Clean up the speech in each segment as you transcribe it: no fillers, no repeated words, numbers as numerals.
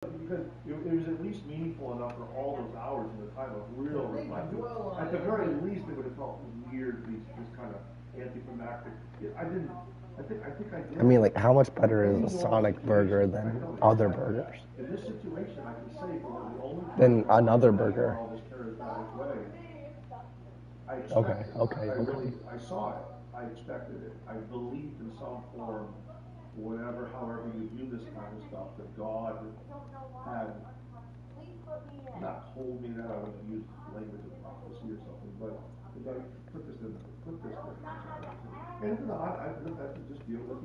because it was at least meaningful enough for all those hours in the time of real reflection. At the very least, it would have felt weird to be this kind of anticlimactic. I didn't. I think I did. I mean, like, how much better is a Sonic burger than other burgers? In this situation, I can say for the only Than another burger. all this charismatic way. I saw it. I expected it. I believed in some form, however you view this kind of stuff, that God had not told me that. I wouldn't use language of prophecy or something, but like put this in. And I just deal with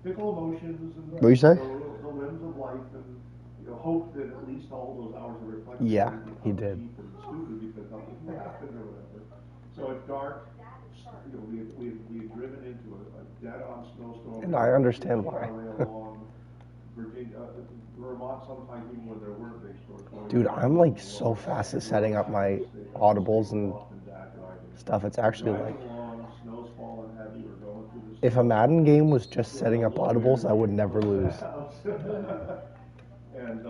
fickle emotions and what you say? The whims of life, and hope that at least all those hours of reflection. Yeah, he did. Stupid because nothing happened or whatever. So it's dark. We've driven into a dead-on snowstorm. And I understand why. Vermont sometimes even when there weren't big storms. Dude, I'm like so fast at setting up my audibles and stuff. It's actually like, if a Madden game was just setting up audibles, I would never lose. and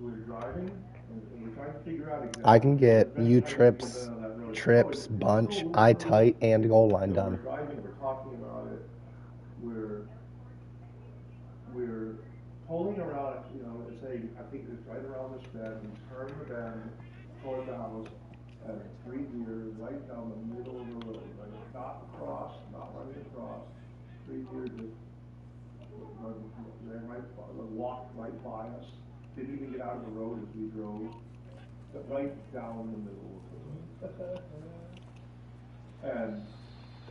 we're driving and we're trying to figure out exactly. I can get U trips, bunch, eye tight, and goal line done. We're driving. We're talking about it. We're pulling around. I think it's right around this bend. We turn the bend, pull it down, and 3 deer right down the middle of the road. Right, not across, not running across. 3 deer just walked right by us. Didn't even get out of the road as we drove. But right down the middle of the road. And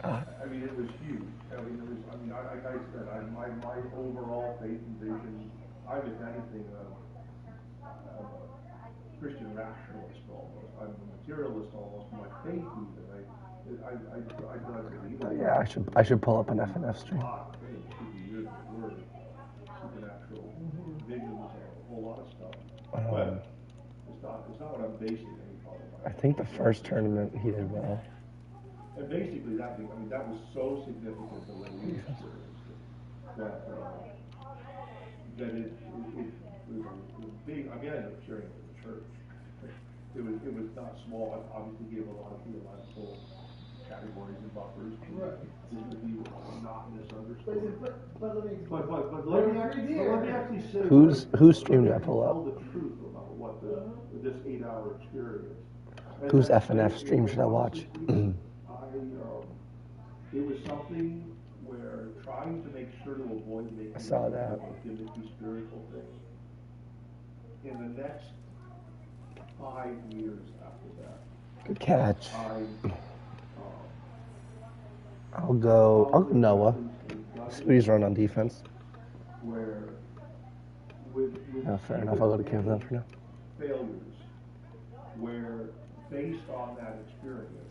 I mean, it was huge. Like I said, my overall faith and vision, I'm, if anything, a Christian rationalist almost. I'm a materialist almost. My faith even. I believe it. Yeah, I should pull up an FNF stream. Supernatural visions, a whole lot of stuff. But it's not what I'm basing any part of my. I think the first tournament he did well. And basically that was so significant the way we experienced it that it was big. Again, sharing with the church. It was not small. I obviously gave a lot of theological categories and buffers. Right. To be not misunderstood. But let me actually say whose stream did I pull up? Tell the truth about what this 8-hour experience. Whose FNF stream should I watch? It was something where trying to make sure to avoid making I saw that. gimmicky spiritual thing. In the next 5 years after that. Good catch. I'll go Noah. Sweetie's run on defense. Fair enough. I'll go to camp then for now. Failures, where based on that experience,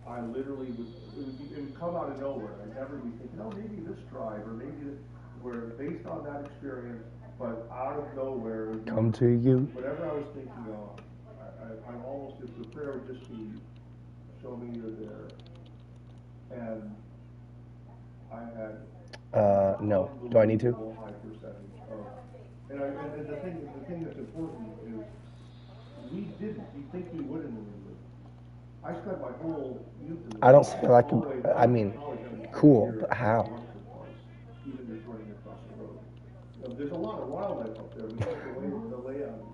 I literally it would come out of nowhere. I'd never be thinking, oh, maybe this drive, or maybe where based on that experience, but out of nowhere, come to you. Whatever I was thinking of, I almost, if the prayer would just be, show me you're there. And I had no. Do I need to? High percentage of, and the thing that's important is we didn't. You think we would in the movement? I spent my whole youth in the I don't feel like I mean, cool, but how? Even just running across the road. There's a lot of wildlife up there. We took the layout.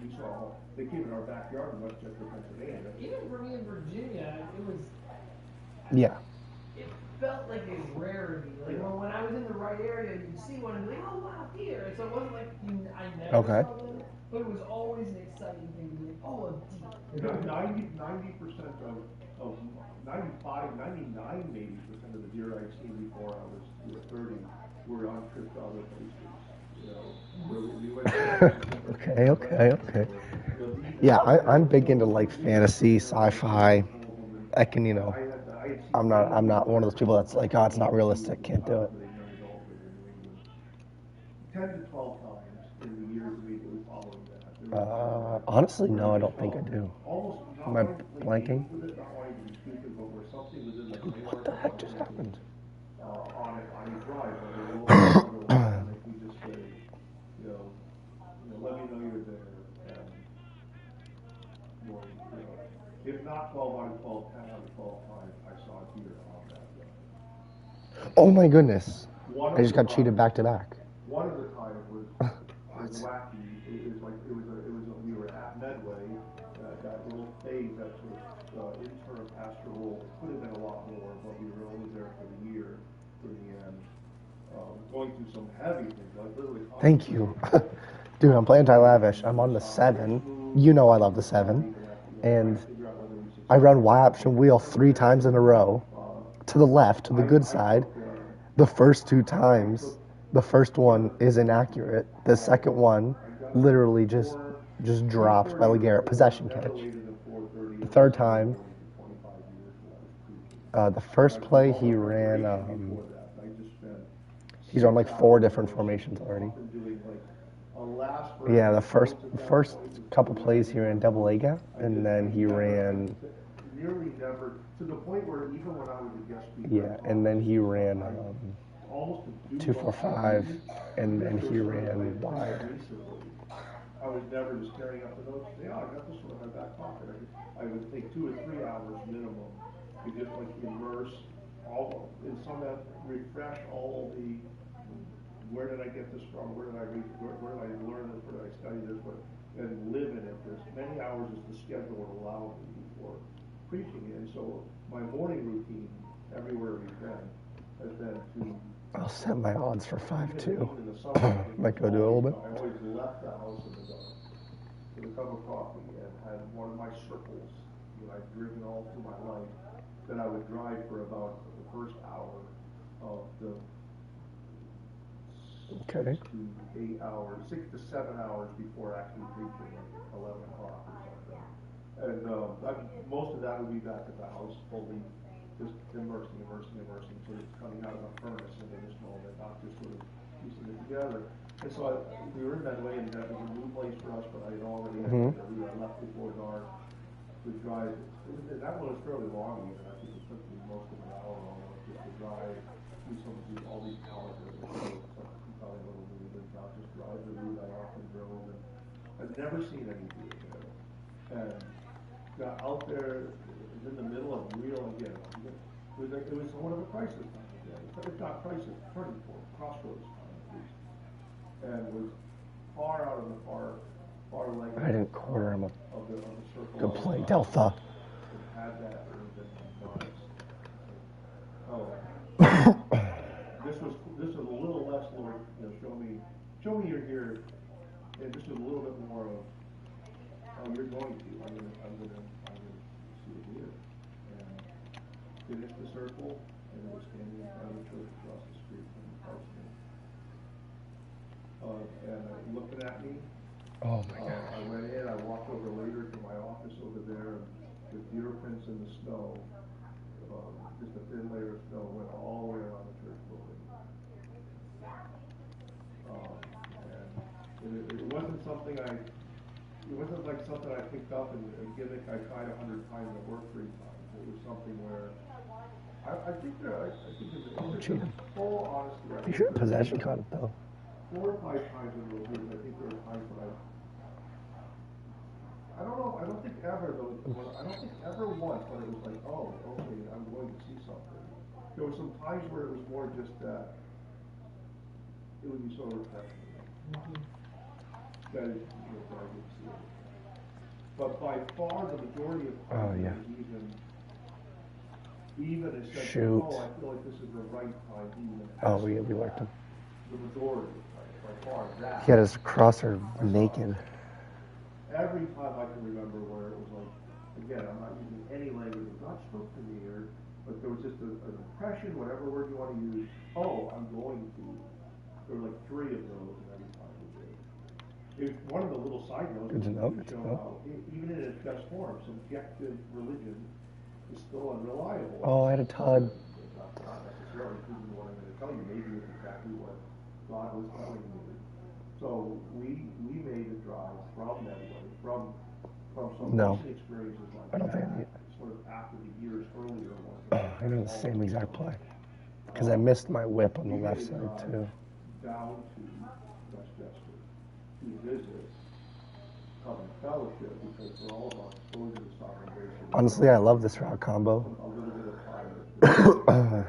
We saw they came in our backyard in Westchester, Pennsylvania. Even for me in Virginia, it was. Yeah. It felt like a rarity. Like when I was in the right area, you'd see one and be like, oh wow, deer. And so it wasn't like I never saw them, but it was always an exciting thing to be like, oh, a deer. 90% of 95, 99 maybe percent of the deer I'd seen before I was 30 were on trips to other places. Okay. Yeah, I'm big into like fantasy, sci-fi. I can, I'm not one of those people that's like, oh, it's not realistic, can't do it. 10 to 12 times in the years immediately following that. Honestly, no, I don't think I do. Am I blanking? What the heck just happened? on your drive, whether and if we just say, let me know you're there, and if not 12 out of 12, 10 out of 12 times, I saw a deer on that run. Oh my goodness! I just got cheated back to back. One of the times was wacky. We were at Medway, that little phase, that sort of interim pastoral. It could have been a lot more, but we were only there for the year, for the end. Going through some heavy things, like literally. Thank you. Dude, I'm playing Lavish. I'm on the 7. You know I love the 7. And I run Y option wheel 3 times in a row to the left, to the good side. The first 2 times, the first one is inaccurate. The second one literally just drops by LeGarrette. Possession catch. The third time, the first play he ran, he's on like 4 different formations already. Yeah, the first couple plays he ran double A gap, and then he ran. Nearly never, to the point where even when I was a guest speaker. Yeah, and then he ran 2-4-5, and then he ran wide. I was never just carrying up the notes. Yeah, I got this one in my back pocket. I would take 2 or 3 hours minimum to just like immerse all in some refresh all the. Where did I get this from? Where did I read? Where did I learn this? Where did I study this? And live in it. As many hours as the schedule would allow me before preaching it. And so my morning routine, everywhere we've been, has been to. I'll set my odds for 5-2. Might go do a little bit. I always left the house in the dark with a cup of coffee and had one of my circles that I've driven all through my life. Then I would drive for about the first hour of the. Okay. 6 to 8 hours, 6 to 7 hours before actually reaching 11 o'clock or something. And most of that would be back at the house, fully just immersing, so it's coming out of a furnace in this moment, not just sort of piecing it together. And so we were in that way, and that was a new place for us, but I had already I left before dark to drive. That one was fairly long even. I think it took me most of an hour almost just to drive through all these colleges. Not just drive the route I often drove, and I've never seen any deer there. And got out there, it was in the middle of real again. It was one of the crisis times again. It's not crisis, turning point, crossroads time at least. And was far out of the far leg. I didn't quarter him up. Of the circle. Good play, Delta. Had that urban This was a little less, Lord, show me you're here, and this is a little bit more of, oh, you're going to, I'm gonna see it here, and finish the circle, and it was standing in front of the church across the street from the parsonage, and looking at me. Oh my gosh. I went in, I walked over later to my office over there, with deer prints in the snow, just a thin layer of snow went all the way around the church building. It wasn't something it wasn't like something I picked up and a gimmick I tried 100 times at work 3 times. It was something where I think there's full honesty. You should have possession caught it though. 4 or 5 times in those years, I think there were times when I don't know, I don't think ever once when it was like, oh, okay, I'm going to see something. There were some times where it was more just that it would be so refreshing. That is, I would see it. But by far the majority of times, even as such, Shoot. oh, I feel like this is the right time even. Oh, we liked him. The majority of times, by far, that. He had his crosser naked. Every time I can remember where it was like, again, I'm not using any language, God spoke to me, but there was just an impression, whatever word you want to use, oh, I'm going to. There were like 3 of those every time we did. It's one of the little side notes. Good to know. How, even in its best form, subjective religion is still unreliable. Oh, I had a Todd. Not necessarily proving what I'm going to tell you. Maybe it's exactly what God was telling me. So we made a drive from that way, from some recent experiences like I don't that. think Sort of after the years earlier ones. I know the same exact play. Because I missed my whip on the left side, too. Down to Westchester to visit Covenant Fellowship because for all of our exposure to sovereign. Honestly, I love this route combo. A little bit of fire.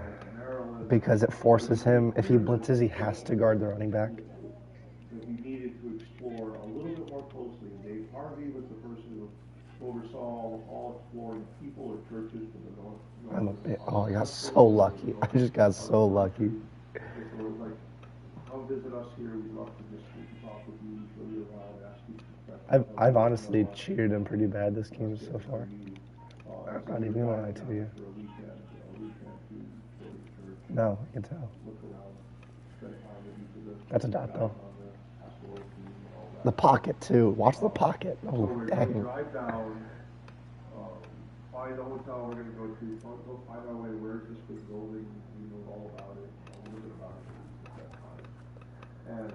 Because it forces him, if he blitzes, he has to guard the running back. That we needed to explore a little bit more closely. Dave Harvey was the person who oversaw all exploring people or churches for the north. I got so lucky. I just got so lucky. So it was like, come visit us here. We'd love to just talk with you, show you around, ask you some questions. I've honestly cheered him pretty bad this game so far. I'm not even gonna lie to you. No, I can tell. That's a dot though. The pocket too. Watch the pocket. Oh dang. Drive down, find the hotel we're gonna go to, find our way where's this big building, we know all about it, a little bit about it at that time.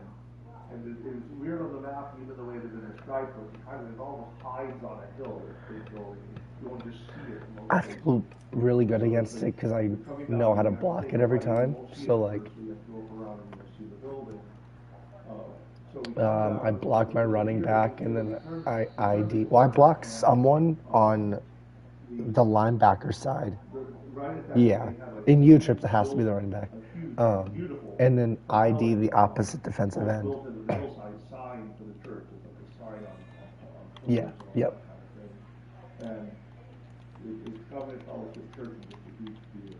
And it was weird on the map, even the way that it described it almost hides on a hill, this big building. You won't just see it. I feel really good against it because I know how to block it every time. So like, I block my running back and then I ID. Well, I block someone on the linebacker side. Yeah, in U-trips it has to be the running back. And then ID the opposite defensive end. Yeah. Yep. And it's Covenant Fellowship Church is just a huge deal.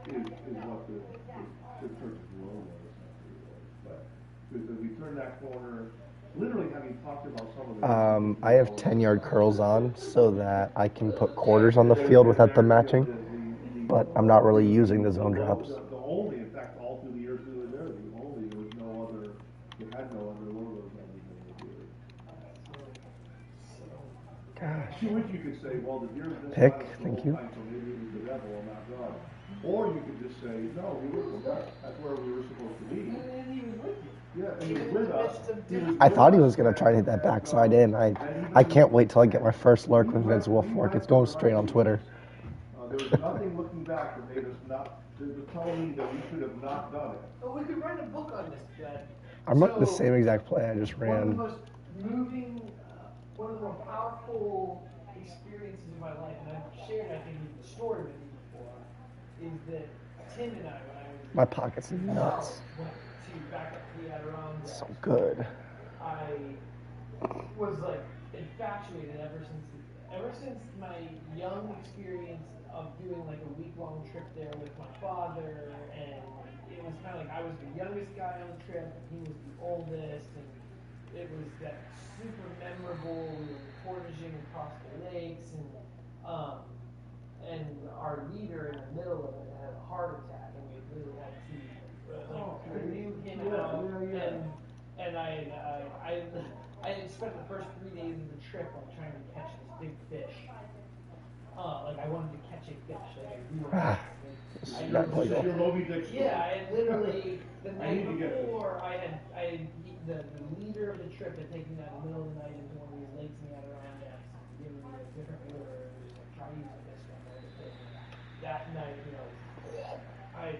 Is what the church's logo is. But as we turn that corner, literally having talked about some of the... I have 10-yard curls on so that I can put quarters on the field without them matching. But I'm not really using the zone drops. The only, in fact, all through the years we were there, there was no other, we had no other logos on the year. Gosh. To which you could say, well, the deer this Pick, thank you. Time, so maybe it was the devil and not God. Or you could just say, no, he was with us. That's where we were supposed to be. And he was with you. Yeah, and he was with us. I thought he was going to try to hit that backside in. I can't wait till I get my first lurk with Vince Wolfork. It's going straight on Twitter. There was nothing looking back that made us not, to tell me that we should have not done it. Oh, we could write a book on this, Ben. I'm running the same exact play I just ran. One of the most moving, one of the more powerful experiences of my life, and I've shared, I think, the story with you before, is that Tim and I, when I was... My pocket's nuts. Went to back up to the Adirondack. So good. I was like infatuated ever since my young experience of doing like a week-long trip there with my father, and it was kind of like I was the youngest guy on the trip, and he was the oldest, and it was that super memorable. We were portaging across the lakes, and our leader in the middle of it had a heart attack, and we literally had to canoe him out, and I had spent the first 3 days of the trip like trying to catch this big fish. Like I wanted to catch a fish, like I had literally the night before I had the leader of the trip had taken me out in the middle of the night into one of these lakes in the Adirondacks, giving me a different lure, and just like try using this one. That night, I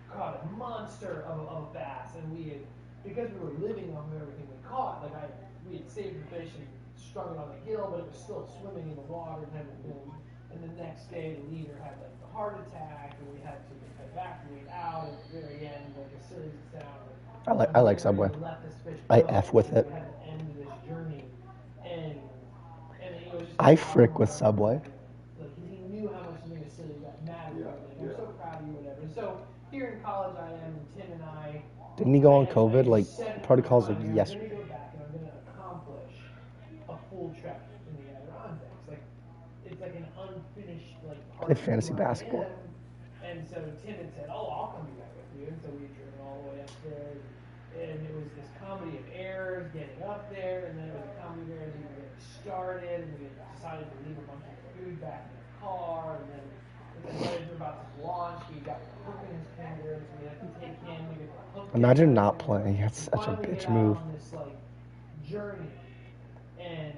caught a monster of a bass, and because we were living off of everything we caught, we had saved the fish and strung it on the gill, but it was still swimming in the water and hadn't been. And the next day, the leader had like the heart attack, and we had to evacuate out at the very end, like a series of sound. I like Subway. I F with it. We had to end this journey, and it was just I frick with Subway. Like he knew how much something silly that mattered. I'm so proud of you, whatever. And so here in college, I am, and Tim and I. Didn't he go on COVID? Like protocols like yesterday. I'm going to go back and I'm going to accomplish a full trek in the Adirondacks. Like it's like an unfinished like. Play fantasy basketball. And so Tim had said, "Oh, I'll come back with you." And so we drove all the way up there, and it was this comedy of errors getting up there, and then it was a comedy of errors getting started, and we decided to leave a bunch of food back in the car, and then when we were about to launch, he got the hook in his finger, so we had to take him. We get the hook. Imagine not playing. That's such a bitch move. On this like journey, and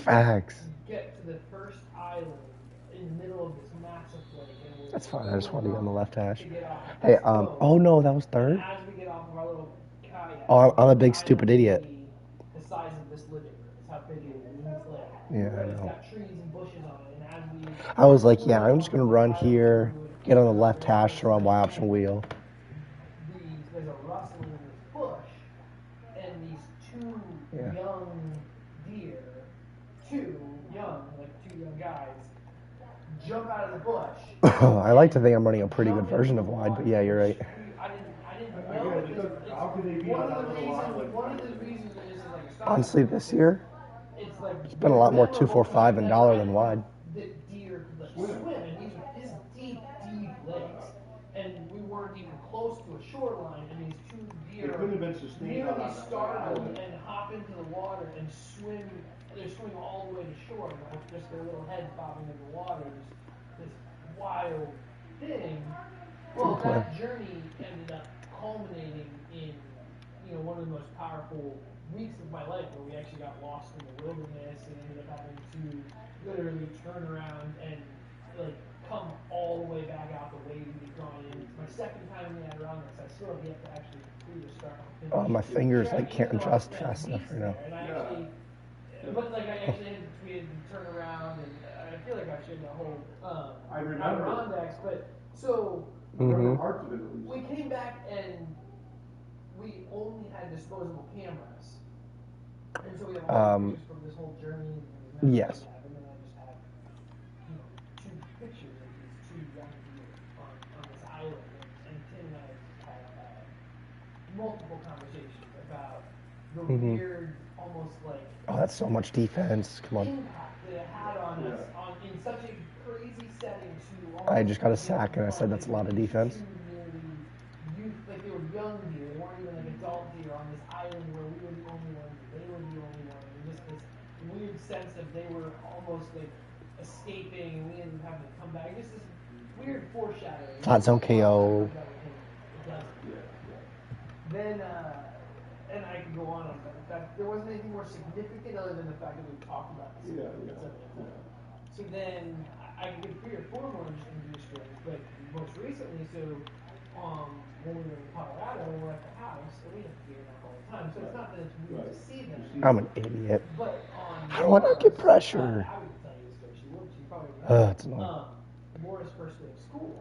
Facts. get to the first island in the middle of this massive lake, and That's fine. I just wanted to get on the left hash. to get off. Hey, oh no, that was third? As we get off of our little kayak, Oh, I'm a big stupid idiot. the size of this living room is how big it is. And it's like, Yeah, I it's know. got trees and bushes on it. And as we, I was like, yeah, I'm just gonna run here, get on the left hash, throw on Y option wheel. there's a rustling in this bush, and these two Yeah. young deer, two young guys, jump out of the bush. I like to think I'm running a pretty good version of wide, but yeah, you're right. I didn't know Again, because how could they be one on of that the little reasons island? one of the reasons it is like a stop Honestly, sign this year, it's like it's been a lot more 245 and dollar than wide. The deer could like swim, and these are his deep lakes, and we weren't even close to a shoreline, and these two deer It couldn't have been sustained on nearly that startled island. and hop into the water and swim. They're swimming all the way to shore, with just their little heads bobbing in the water. This wild thing. Well, that journey ended up culminating in one of the most powerful weeks of my life, where we actually got lost in the wilderness and ended up having to literally turn around and like come all the way back out the way we had gone in. It's my second time in the Adirondacks. I still have yet to actually complete a start. Oh, my fingers like can't adjust fast enough right now. And I actually, but like we had to turn around, and I feel like I shared the whole I remember. Adirondacks, but so. Remember parts of it at least. We came back and we only had disposable cameras. And so we have all the pictures from this whole journey. Yes. And then I just have, two pictures of these two young deer on this island. And Tim and I had multiple conversations about the weird, almost like Oh, that's so much defense. Come on. impact that it had on us in such a crazy setting to I just got a sack and I said that's a lot of defense. Like they were young deer, they weren't even like adult deer on this island where we were the only ones, they were the only ones, and just this weird sense of they were almost like escaping, and we ended up having to come back. Just this weird foreshadowing. Flat zone KO. Then, and I could go on but there wasn't anything more significant other than the fact that we talked about this. So then I could give 3 or 4 more interesting deer stories, but most recently, when we were in Colorado, we were at the house, and we have deer enough all the time, so it's not that it's weird to see them. I'm an idiot. But How do I not get pressure? I would tell you the story. She would. She probably would. It's annoying. Laura's first day of school,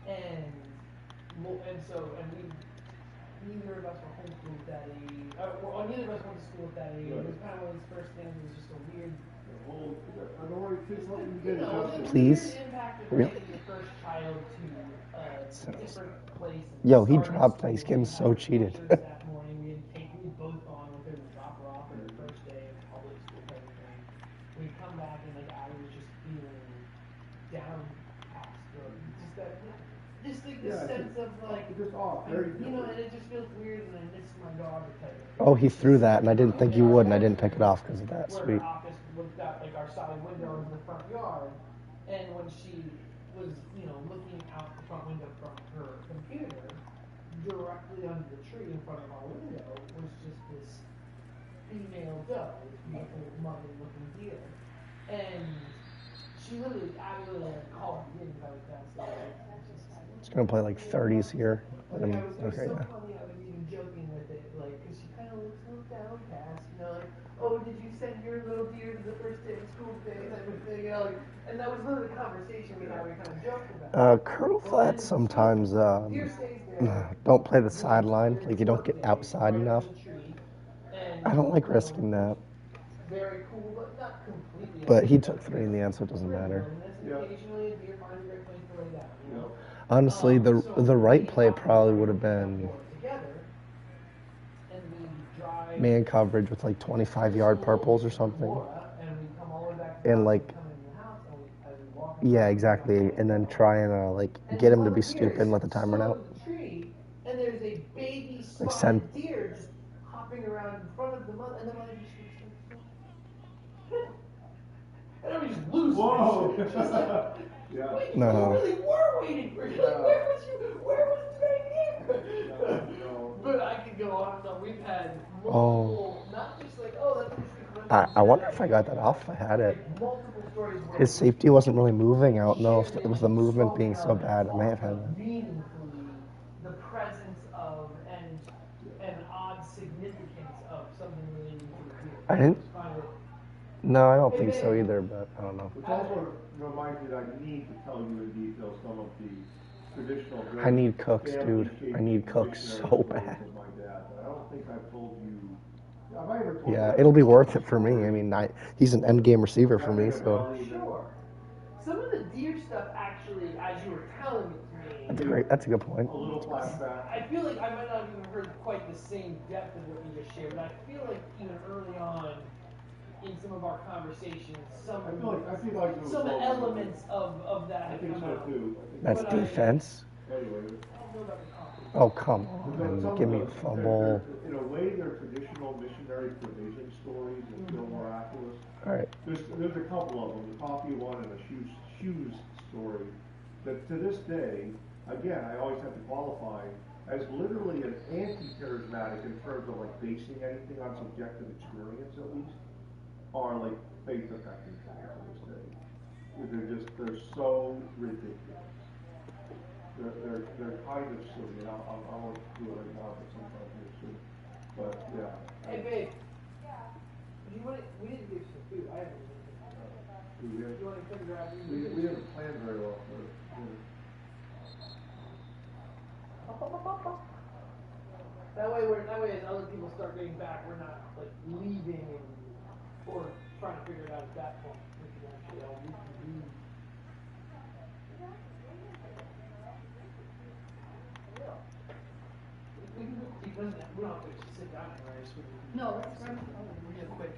and neither of us were homeschooled with Daddy. Neither of us went to school with Daddy. It was kind of one of these first things. It was just a weird. I don't worry, kids, let me get it. Please? Really? Your first child to a different place. Yo, he dropped that. He's getting so cheated. That morning, we had both gone with her to drop her off at her first day of public school and everything. We come back and like I was just feeling downcast, or just this sense of like just off, very and it just feels weird, and I miss my daughter type of thing. Oh, he threw that, and I didn't think you would, and I didn't pick it off because of that. Sweet. Our office looked out like our side window into the front yard, and when she was, looking out the front window from her computer, directly under the tree in front of our window was just this female doe, this beautiful mother-looking deer, and she literally, I literally called me if I was downstairs. It's gonna play like 30s here. Okay, Okay, so yeah. funny, I was even joking with it, like, because she kind of looks a little downcast, like, oh, did you send your little deer to the first day of school today, type of thing, and that was literally the conversation we had, we kind of joked about. Curl flats sometimes don't play the sideline, like you don't get outside enough. I don't like risking that. Very cool, but not completely. But he took 3 in the end, so it doesn't matter. Occasionally, a deer finds a great place to lay down, Honestly, the right play probably would have been man coverage with like 25-yard purples or something. And like, yeah, exactly. And then try and like get him to be stupid and let the time run out. And there's a baby Like spotted deer just hopping around in front of the mother, and the mother just and I just lose my shit. She's like, Yeah. wait, No. you really were waiting for you. Like, where was the baby deer? But I could go on and on. We've had multiple, not just like, oh, that's interesting. I wonder if I got that off if I had it. Multiple stories where His safety wasn't really moving. I don't know if shared with the movement being so elements bad, I may have had of that. meaningfully the presence of and odd significance of something relating to the beer. I didn't. Just find it. No, I don't think so either, but I don't know. Which also reminds me that I need to tell you in detail some of the traditional. I need cooks, dude. I need cooks so bad. Of my dad, but I don't think I've told you. Have I ever told Yeah, you? it'll be worth it for me. I mean, he's an end game receiver for me, so. Sure. Some of the deer stuff actually, as you were telling it to me, That's great. That's a good point. A little flashback. I feel like I might not have even heard quite the same depth of what you just shared, but I feel like even early on in some of our conversations, some I feel like there was some more- elements of that I have think come so out. too. That's But defense. Anyway. I don't know about the coffee. Oh, come Some on. Give me a of those, fumble. in a way, they're traditional missionary provision stories that feel miraculous. All right. There's a couple of them, the coffee one and the shoes story, that to this day, again, I always have to qualify as literally an anti-charismatic in terms of like basing anything on subjective experience at least, are like faith affecting to this day. They're so ridiculous. They're kind of silly, and I won't do it right now, but sometimes they're silly. But yeah. Hey babe. We didn't do some food. I haven't eaten. You want to figure out? We haven't planned very well for it. That way, as other people start getting back, we're not like leaving or trying to figure it out at that point. We can actually all reconvene. Because we don't have to sit down anywhere. So No, let's run. real quick.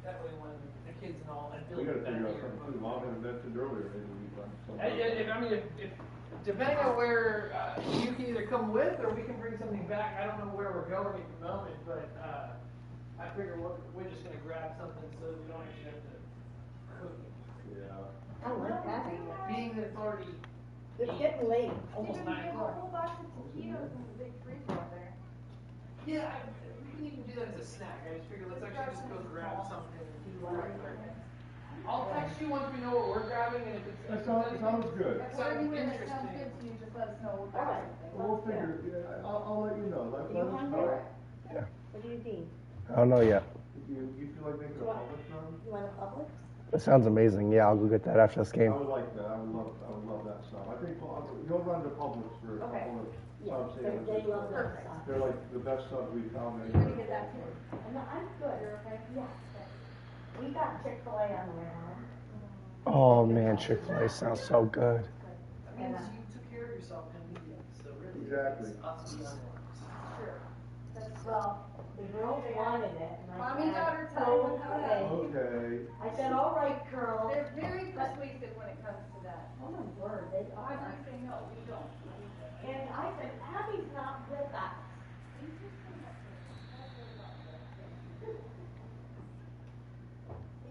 That way, when the kids and all and We Bill gotta get back figure out here. something too. Mom had mentioned earlier, maybe we run something. If depending on where you can either come with or we can bring something back. I don't know where we're going at the moment, but I figure we're just gonna grab something so that we don't actually have to cook it. Yeah. I like that. Being that it's already It's getting late. almost 9 o'clock. Yeah, we can even do that as a snack. I just figured let's actually just go grab something. I'll text you once we know what we're grabbing, and if it's That sounds good. That sounds interesting. We'll figure, yeah, I'll let you know. Let You us hungry? know. Yeah. What do you need? I don't know yet. You feel like making a public run? You want a public? That sounds amazing. Yeah, I'll go get that after this I game. would like that. I would love that stuff. I think you'll run to Publix for a Okay. couple of Yeah, sub they sandwiches. love that stuff. They're like the best subs we've found Can anywhere. you get that too? No, I'm good. You're okay? Yeah. We got Chick-fil-A on the way home. Oh man, Chick-fil-A sounds so good. That means you took care of yourself and we did. So really, Exactly. it's us being on it. Sure. Well, the girls wanted it. And I Mommy said, got her time. okay. Okay. I said, all right, girl. They're very persuasive when it comes to that. Oh my word, they Why do are. you say no? We don't. And I said, Abby's not with us. He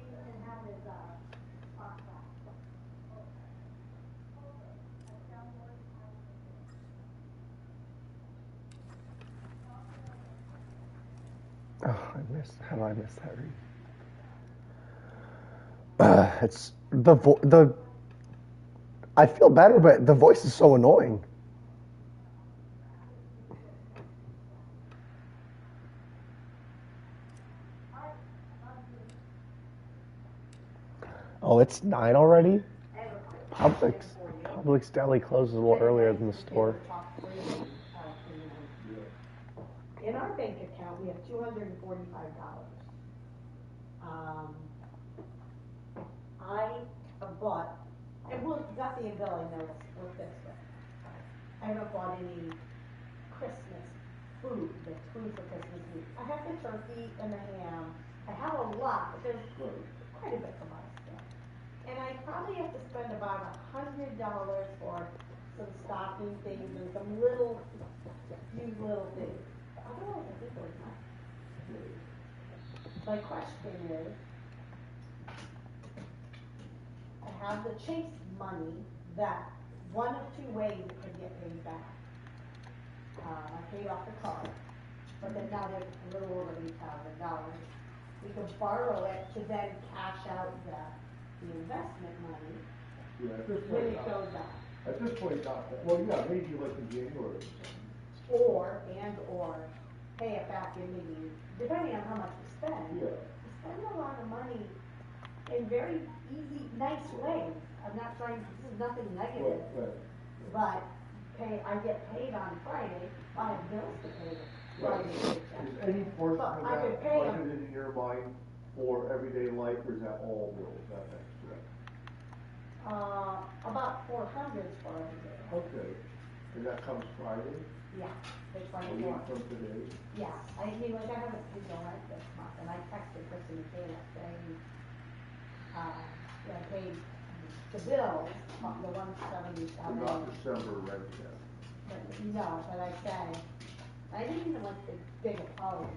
can have his, spot back. Oh, how do I miss that read? It's I feel better, but the voice is so annoying. Oh, it's 9 already? Publix Deli closes a little earlier than the store. In our bank account, we have $245. I have bought, and we'll, got the bill, I know we'll fix it. I haven't bought any Christmas food, that's food for Christmas week. I have the turkey and the ham. I have a lot, but there's quite a bit of my stuff. And I probably have to spend about $100 for some stocking things and some few little things. Otherwise, I think we're fine. My question is, I have the Chase money that one of two ways it could get paid back. I paid off the car, but then now there's a little over $8,000. We could borrow it to then cash out the the investment money Yeah, at this when point, it goes up. at this point, not, well, yeah, maybe like in January or something. Or pay it back in maybe, depending on how much we spend. Yeah. We spend a lot of money in very easy, nice ways. I'm not trying, this is nothing negative, Right. but I get paid on Friday, I have bills to pay Right. Friday Is paycheck. any portion But of I that could pay 'em. budgeted in your mind for everyday life, or is that all bills, that extra? About 400 for every day. Okay, and that comes Friday, Yeah, the a 24. week from today? Yeah, I mean, like I haven't paid the rent this month, and I texted Kristen and Kayla saying, I paid the bills, the But 177. not December rent yet. But I said, I didn't even like the big apology,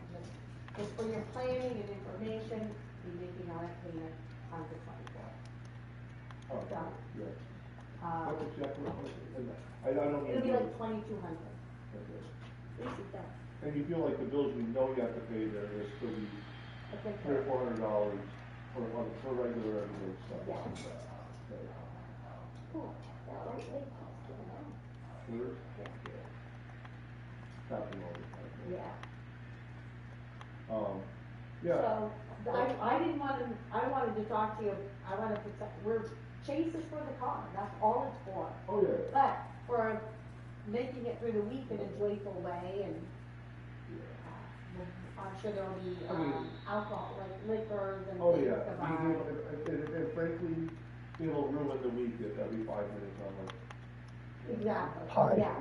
just for your planning and information, be making a rent payment on the 24th. Oh, Done. yeah. Uh, What's the check? I don't. It'll be know. like 2,200. Okay. At least it does. And you feel like the bills you know you have to pay there, there's still be I think $300 or so. $400 for regular everyday stuff. Yeah. Okay. Cool. That right, late, just getting on. Sure? Yeah. Happen all the time. Yeah. Yeah. So, I didn't want to, I wanted to talk to you, I wanted to, Chase is for the car, that's all it's for. Oh, yeah. But for making it through the week in a joyful way, and I'm sure there'll be, I mean- alcohol, like liquors and Oh, things yeah. to buy. And frankly, it'll ruin the week if every 5 minutes I'm like. Exactly, Hi. yeah.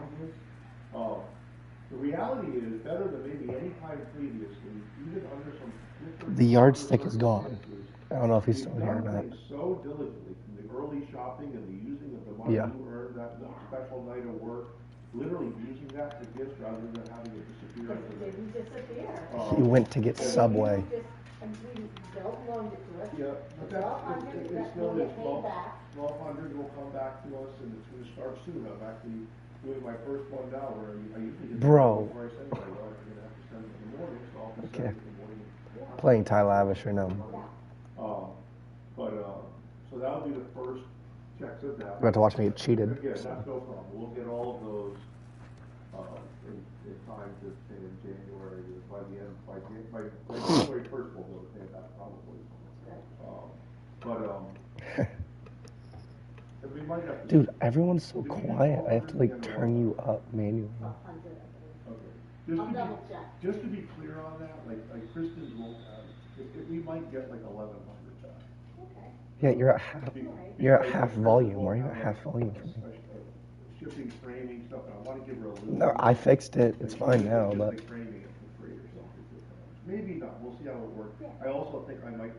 The reality is, better than maybe any time previously, even under some different. The yardstick is gone. circumstances, I don't know if he's still we've here or done not. things so diligently, from the early shopping and the using of the money Yeah. you earned that special night of work, literally using that for gifts rather than having it disappear. Because it didn't disappear. He went to get And Subway. you just, and we don't loaned it to us. Yeah, but The 1,200 it that still will is, get paid back. 1,200 will come back to us, and it's gonna start soon. I'm actually doing my first one now, where I usually get. Bro. Before I send it, I'm gonna have to send it in the morning, so I'll be Okay. sending it in the morning. Playing Ty Lavish right now. So that'll be the first checks of that. About to watch me get cheated. Again, that's no problem. We'll get all of those, in time to pay in January, by the end, by January 1st, we'll be able to pay that probably. And we might have to. Dude, everyone's so quiet. I have to like turn you up manually. 100, I Okay. believe. I'll double check. Just to be clear on that, like Kristen's won't have, we might get like 1,100 back. Okay. Yeah, you're at half. You're at half volume. Why are you at half volume for me? Shipping, framing stuff, and I wanna give her a little. No, I fixed it. It's fine now, Just but like framing it for free or something. Maybe not, we'll see how it works. Yeah. I also think I make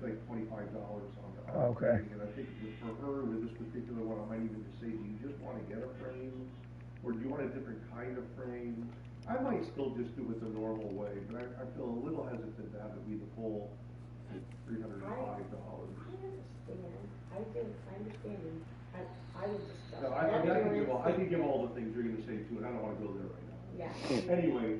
like $25 on the. Okay. framing, And I think for her, with this particular one, I might even just say, do you just wanna get a frame? Or do you want a different kind of frame? I might still just do it the normal way, but I feel a little hesitant to have it be the full $305. I understand. I understand. And I would just. No, I can give all the things you're gonna say too, and I don't wanna go there right now. Yeah. Anyway.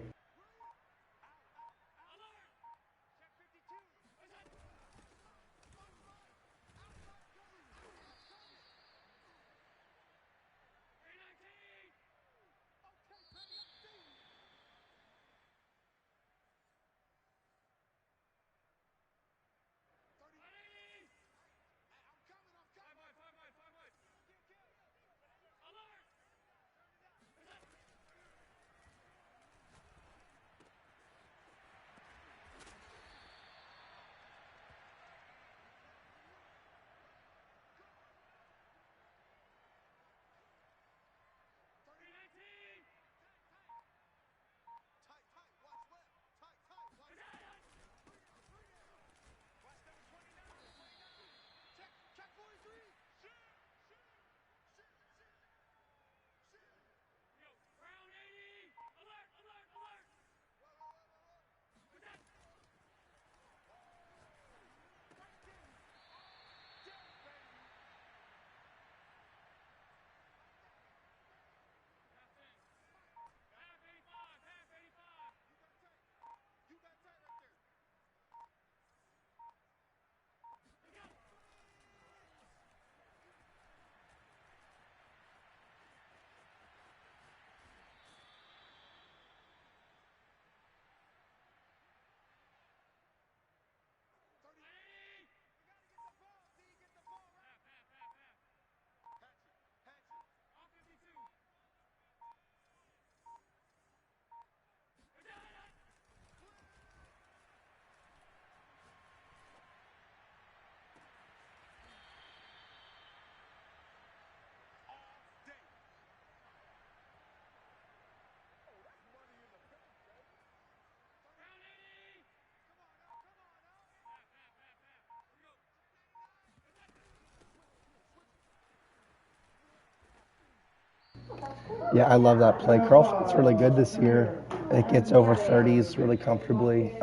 Yeah, I love that play. Curl fight's really good this year. It gets over 30s really comfortably,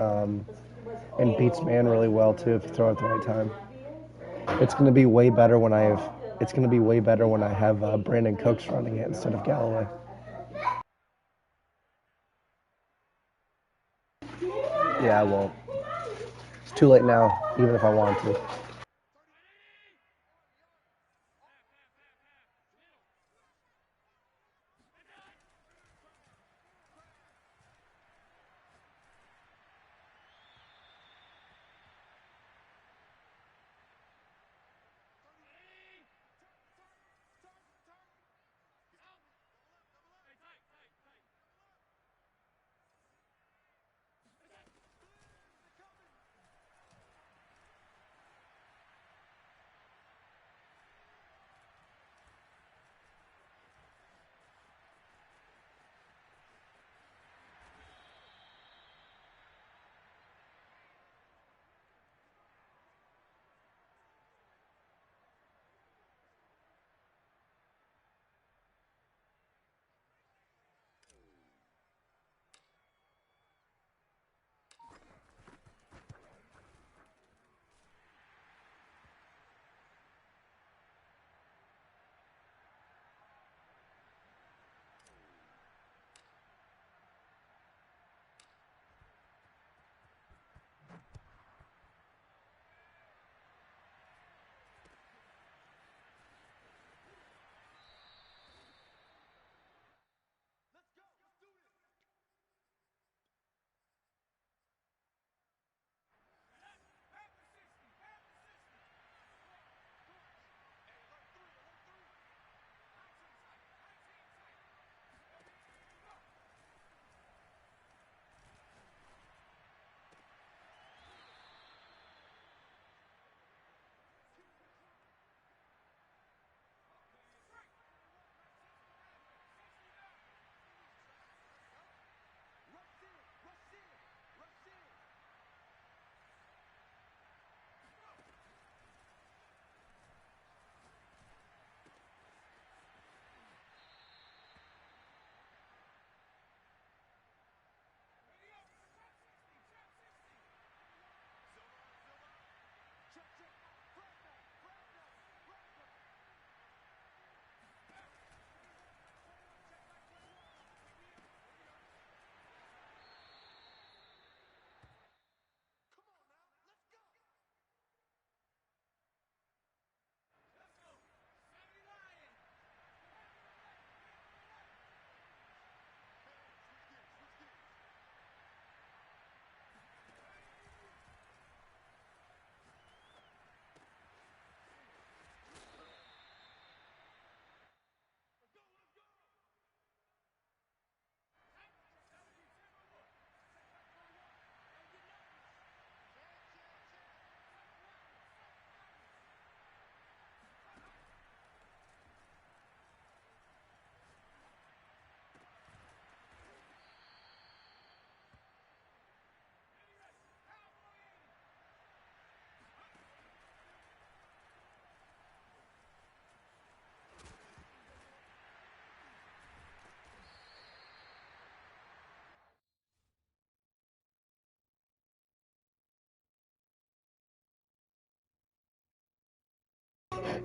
and beats man really well too if you throw it at the right time. It's going to be way better when I have. It's going to be way better when I have Brandon Cooks running it instead of Galloway. Yeah, I won't. It's too late now, even if I want to.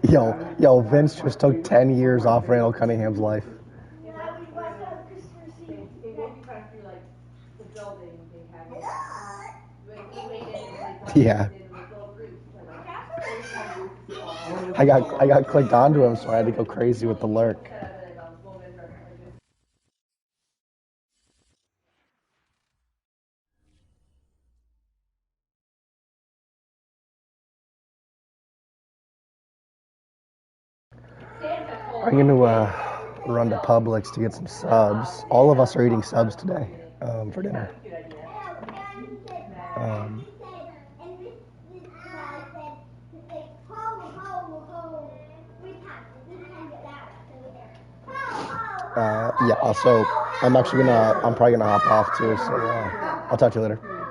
Yo, Vince just took 10 years off Randall Cunningham's life. They walk you through like the building. They have you. Like you wait in and they brought Yeah. you in like little groups. Like, I got clicked onto him, so I had to go crazy with the lurk. I'm going to run to Publix to get some subs. All of us are eating subs today for dinner. Yeah, also, I'm probably gonna hop off too, so I'll talk to you later.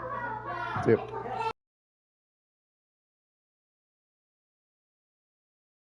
See you.